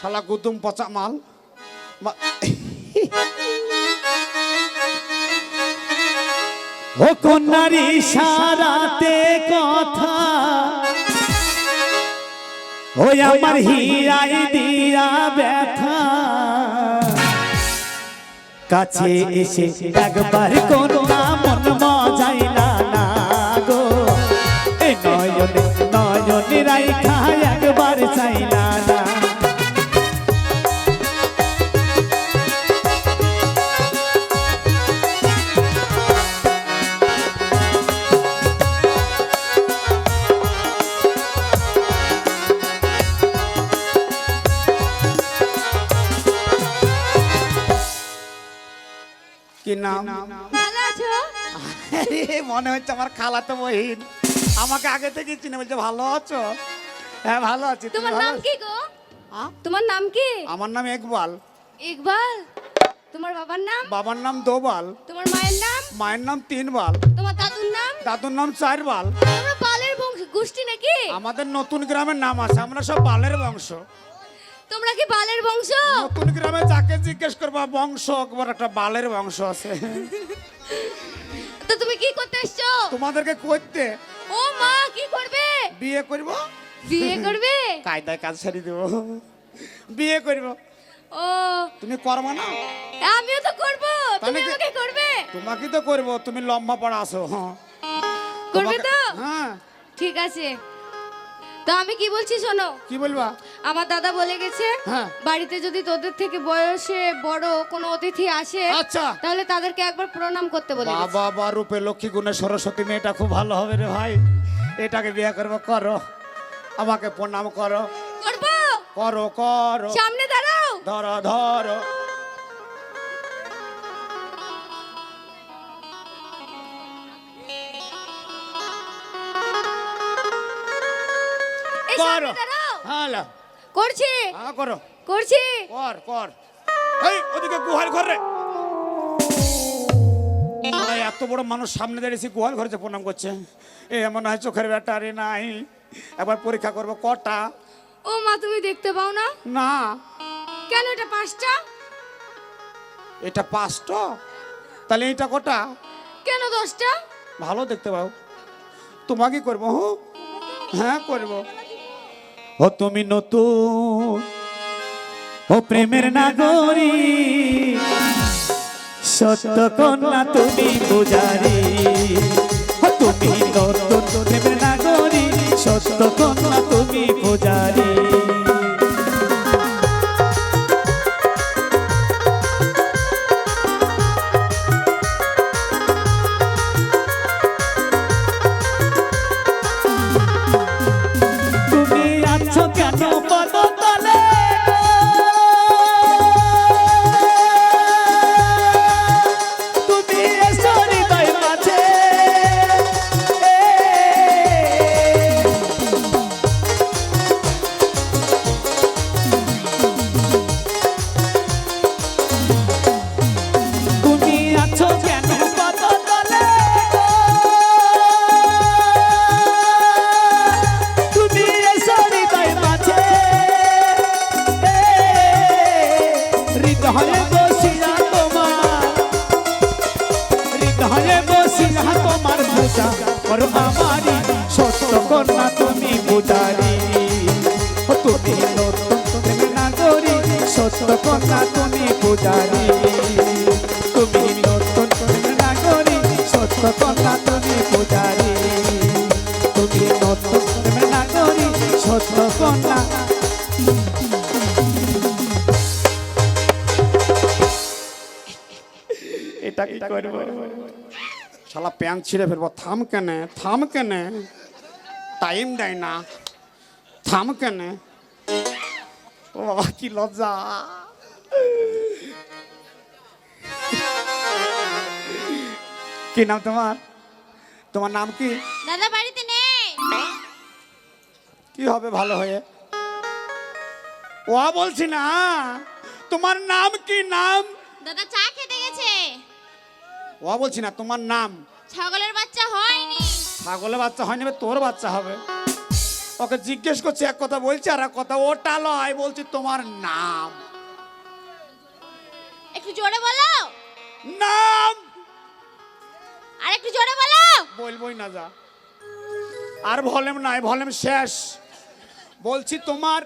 শালা গুদুম পচা মাল। ও কন্যার ইশারাতে কথা ওই আমার হীরাই দিয়া ব্যথা কাছে এসে একবার কন্যা মন মজাইলা না গো এ নয়নে নয়নে রাইখা একবার চাইলা না। কি নাম? ভালো আছো? আরে মনে হচ্ছে আমার খালাতো বহিন, আমাকে আগে থেকে চিনে বলছে ভালো আছো? হ্যাঁ ভালো আছি। তুমি তোমার ভালো নাম আছো? কি গো? হ্যাঁ? তোমার নাম কি? আমার নাম ইকবাল। ইকবাল। তোমার বাবার নাম? বাবার নাম দোবাল। তোমার মায়ের নাম? মায়ের নাম তিনবাল। তোমার দাদুর নাম? দাদুর নাম চারবাল। তোমরা বালের বংশ গোষ্ঠী নাকি? আমাদের নতুন গ্রামের নাম আছে, আমরা সব বালের বংশ। তোমরা কি বালের বংশ? নতুন গ্রামে যাকে জিজ্ঞেস করবা বংশ একবার একটা বালের বংশ আছে। তো তুমি কি করতে এসছো? তোমাদেরকে করতে ও মা কি করবে? বিয়ে করব, বিয়ে করবে? কায়দায় কাজ ছেড়ে দেব, বিয়ে করব। ও তুমি করবা না? আমিও তো করব। তুমি তাহলে কি- আমাকে করবে? তোমাকে তো করব, তুমি লম্বা পড়া আছো। হ্যাঁ করবে তোমাকে- তো? হ্যাঁ। ঠিক আছে। তো আমি কি বলছি শোনো, কি বলবা? আমার দাদা বলে গেছে হ্যাঁ। বাড়িতে যদি তোদের থেকে বয়সে বড় কোনো অতিথি আসে আচ্ছা। তাহলে তাদেরকে একবার প্রণাম করতে বলে গেছে। বাবা বা রূপে লক্ষ্মী গুণে সরস্বতী মেয়েটা খুব ভালো হবে রে ভাই, এটাকে বিয়ে করবো। করো, আমাকে প্রণাম করো, করবো? করো করো। সামনে দাঁড়াও। ধরো ধরো। এই সামনে করো। দাঁড়াও। হ্যাঁ লা। করছি হ্যাঁ করো, করছি। কর কর। এই ওদিকে গুহাল ঘর রে। আরে এত বড় মানুষ সামনে দাঁড়িয়েছি, গুহাল ঘরে যে প্রণাম করছে, এ এমন হয় চোখের ব্যাটারি নাই। একবার পরীক্ষা করবো কটা। ও মা তুমি দেখতে পাও না? না, কেন এটা পাঁচটা? এটা 5টা, তাহলে এটা কটা? কেন 10টা? ভালো দেখতে পাও। তোমাকে করবো। হ্যাঁ করবো। ও তুমি নতুন ও প্রেমের নাগরী সত্য কন্যা তুমি পূজারি ও তুমি নতুন প্রেমের নাগরী সত্য কন্যা তুমি পূজারি তুমি আছো কেন পদতলে তুমি এসো হৃদয় মাঝে তুমি আছো কেন পদতলে তুমি এসো হৃদয় মাঝে হৃদয়ে বসিয়া তোমার হৃদয়ে বসিয়া তোমার পূজা করো আমারি সত্য কন্যা তুমি পূজারি ও তুমি নতুন প্রেমের নাগরী সত্য কন্যা তুমি পূজারি তুমি নতুন প্রেমের নাগরী সত্য কন্যা তুমি পূজারি তুমি নতুন প্রেমের নাগরী সত্য কন্যা এটা কি করবো শালা প্যান্ট ছিঁড়ে ফেলবো। থাম কেনে, থাম কেনে, টাইম দেয় না, থাম কেনে। ও বাবা কি লজ্জা। কি নাম তোমার? তোমার নাম কি? দাদা বাড়িতে নেই। কি হবে ভালো হয়ে? ও বলছি না, তোমার নাম কি? নাম? দাদা চা খেতে গেছে। ও বলছি না, তোমার নাম? ছাগলের বাচ্চা হয়নি। ছাগলের বাচ্চা হয়নি, এবার তোর বাচ্চা হবে। ওকে জিজ্ঞেস করছি, এক কথা বলছি আর এক কথা ওটা লয়, বলছি তোমার নাম। একটু জোরে বলো। নাম আর একটু জোরে বলো। বলবোই না, যা আর ভলিউম নাই, ভলিউম শেষ। বলছি তোমার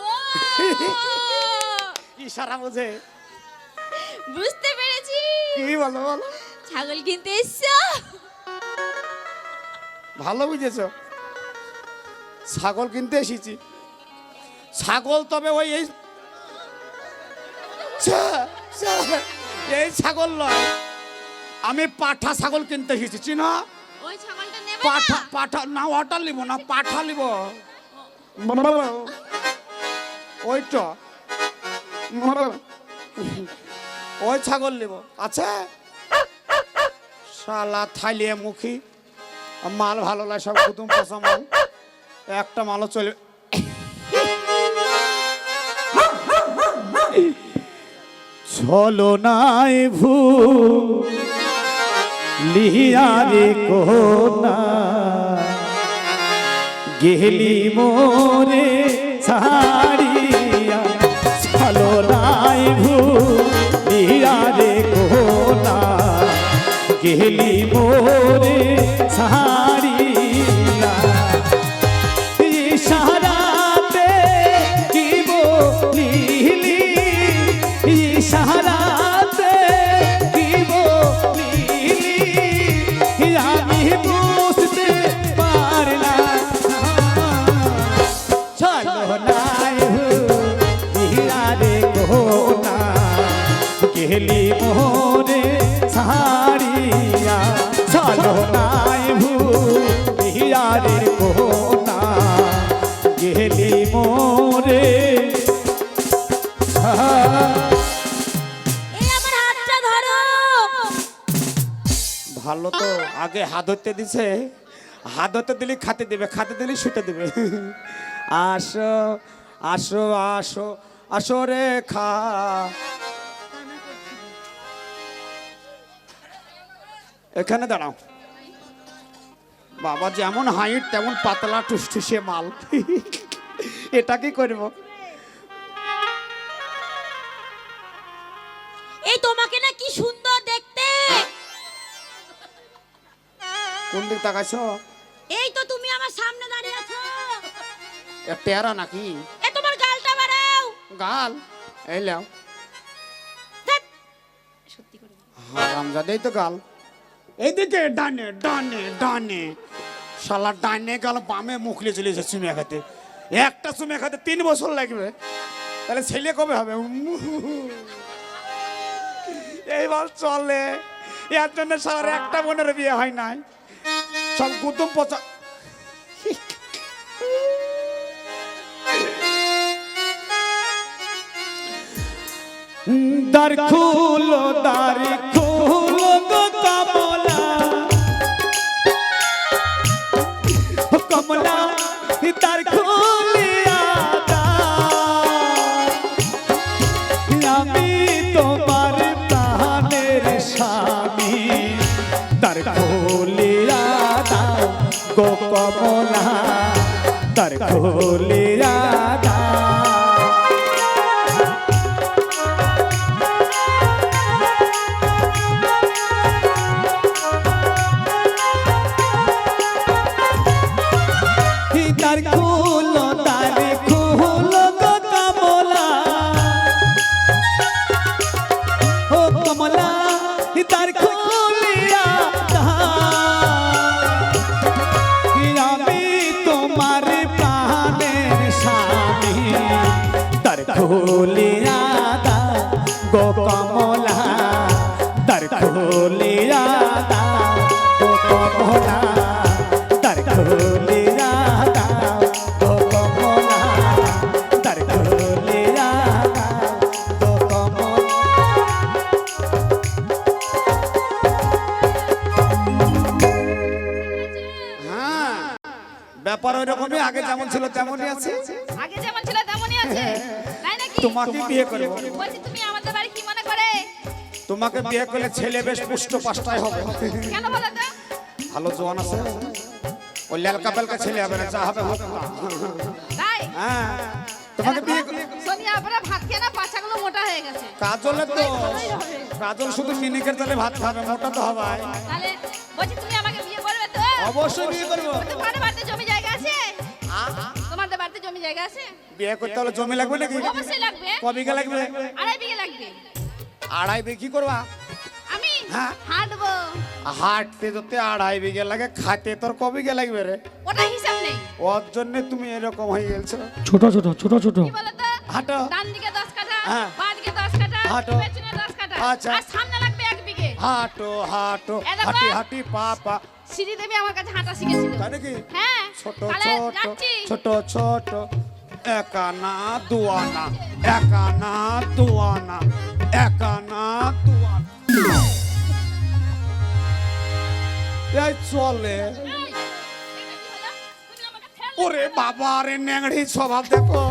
ও ইশারা বোঝে। বুঝতে পেরেছি। কি বলো বলো? ছাগল কিনতে এসছো? ভালো বুঝেছো, ছাগল কিনতে এসেছি। ছাগল তবে ওই এই এই ছাগল নয়, আমি পাঠা ছাগল কিনতে এসেছি। চিনো? ওই ছাগলটা নেবে পাঠা না? পাঠা না, ওটা নিব না, পাঠা নিব। ওইটা ওই ছাগল নিব। আচ্ছা শালা থাইলিয়ে মুখী, মাল ভালো লাগে সব, কুতুম পচা মাল, একটা মালও চলে। চলো নাই লিয়া রে কোনা গেলি মোরে ছাড়িয়া, চলো নাই লিয়া রে কোনা গেলি মোরে ছাড়িয়া। ইশারাতে কি বলিলি, ইশারাতে কি বলিলি, আমি বুঝতে পারলাম। চলো নাই হিয়া রে কোনা গেলি মোরে ছাড়িয়া, চলো নাই হিয়া রে কোনা গেলি মোরে। এই আমার হাতটা ধরো। ভালো তো, আগে হাত ধরতে দিছে, হাত ধরতে দিলে খাতে দেবে, খাতে দিলে শুতে দেবে। আসো আসো আসো আসো রে খা। এখানে দাঁড়াও। বাবা যেমন হাইট তেমন পাতলা টুসটুসে মাল। এটা কি করবো? এই তোমাকে না কি সুন্দর দেখতে। কোন দিক তাকাইছ? এই তো তুমি আমার সামনে দাঁড়িয়ে আছো। টেরা নাকি? এ তোমার গালটা বাড়াও। গাল এই লাও। ধ্যাৎ। সত্যি করে বলো। হারামজাদেই তো গাল। এইদিকে ডানে ডানে ডানে, শালা ডানে গাল বামে মুখলে চলে যাচ্ছে চুমে খাতে। একটা চুমে খাতে 3 বছর লাগবে, তাহলে ছেলে কবে হবে? এইবার চলে, এর জন্য শালার একটা বোনের বিয়ে হয় নাই, সব কুতুম পচা। দ্বার খুলো গো কমলা, কমলা দ্বার খুলিয়া দাও, আমি তোমার প্রাণের স্বামী, দ্বার খুলিয়া দাও গো কমলা, দ্বার খুলিয়া দাও। দ্বার খুলো গো কমলা, ও কমলা দ্বার খুলিয়া দাও, আমি তোমার প্রাণের স্বামী, দ্বার খুলিয়া দাও গো কমলা, দ্বার খুলিয়া দাও গো কমলা, দ্বার খুলিয়া দাও গো কমলা, দ্বার খুলিয়া দাও গো কমলা। হ্যাঁ, ব্যাপার ওই রকমই, আগে যেমন ছিল তেমনই আছে। আগে যেমন ছিল তেমনই আছে, তাই নাকি? তোমাকে বিয়ে করবো। বলছি তুমি আমাদের বাড়ি কি মনে করে? তোমাকে বিয়ে করলে ছেলে বেশ পুষ্ট পাষ্টায় হবে। কেন বলো তো? ভালো জোয়ান আছে, ওই লেলকা বেলকা ছেলে হবে না, যা হবে হোক না। তাই হ্যাঁ তোমাকে বিয়ে সোনিয়া আপরা ভাত খেয়ে না পাছাগুলো মোটা হয়ে গেছে। কাজলে তো কাজল শুধু মিনিকের তালে ভাত খাবে, মোটা তো হবে। তাহলে বলছি তুমি আমাকে বিয়ে করবে তো? অবশ্যই বিয়ে করবো। তোমাদের বাড়িতে জমি জায়গা আছে? তোমাদের বাড়িতে জমি জায়গা আছে? বিয়ে করতে হলে জমি লাগবে নাকি? অবশ্যই লাগবে। ক বিঘা লাগবে? 2.5 বিঘা লাগবে। 2.5 বিঘা কি করবা? আমি হ্যাঁ। হাঁটবো। হাঁটতে যদি 2.5 বিঘা লাগে, খাতে তোর ক বিঘা লাগবে রে? ওটা হিসাব নেই। ওর জন্য তুমি এরকম হয়ে গেছো। ছোট ছোট ছোট ছোট কি বলো তো? হাঁটো। ডান দিকে 10 কাঠা, হ্যাঁ। বাঁ দিকে 10 কাঠা, হাঁটো। পেছনে 10 কাঠা। আচ্ছা। আর সামনে লাগবে 1 বিঘে। হাঁটো হাঁটো এ দেখো। হাঁটি হাঁটি পা পা। শ্রী দেবী আমার কাছে হাঁটা শিখেছিল। তাই নাকি? হ্যাঁ। ছোট তাহলে ছোট যাচ্ছি। ছোট ছোট একানা দুয়ানা, একানা দুয়ানা, একানা দুয়ানা। এই চলে। এই, এটা কি হলো? তুমি আমাকে ফেল ওরে বাবা রে, ন্যাংড়ি স্বভাব দেখো,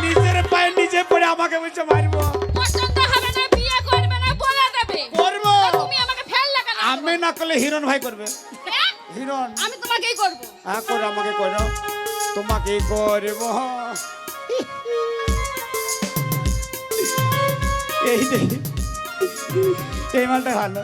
নিজের পায়ে নিজে পড়ে আমাকে বলছে মারবো। পছন্দ হবে না, বিয়ে করবে না, বলে দেবে। করবো। তো তুমি আমাকে ফেললে কেন? আমি না করলে হিরণ ভাই করবে। হ্যাঁ? হিরণ। আমি তোমাকেই করব। হ্যাঁ করো, আমাকে করো, তোমাকে করবো। এই মালটা ভালো।